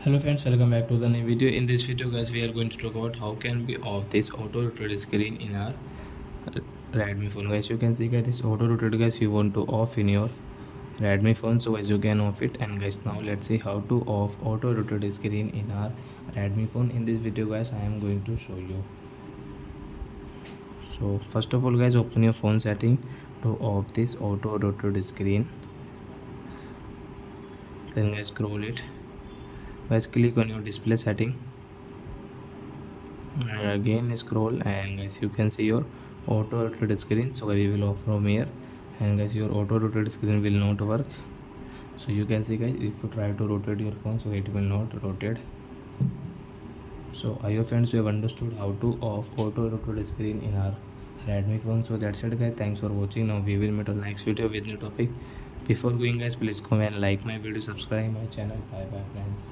Hello friends, welcome back to the new video. In this video guys, we are going to talk about how can we off this auto rotate screen in our Redmi phone. Guys, you can see guys, this auto rotate guys, you want to off in your Redmi phone, so guys you can off it. And guys, now let's see how to off auto rotate screen in our Redmi phone. In this video guys, I am going to show you. So first of all guys, open your phone setting to off this auto rotate screen. Then guys, scroll it. Guys, click on your display setting and again scroll, and guys you can see your auto rotate screen. So we will off from here, and guys your auto rotate screen will not work. So you can see guys, if you try to rotate your phone, so it will not rotate. So I hope friends you have understood how to off auto rotate screen in our Redmi phone. So that's it guys, thanks for watching. Now we will meet on next video with new topic. Before going guys, please comment, like my video, subscribe my channel. Bye bye friends.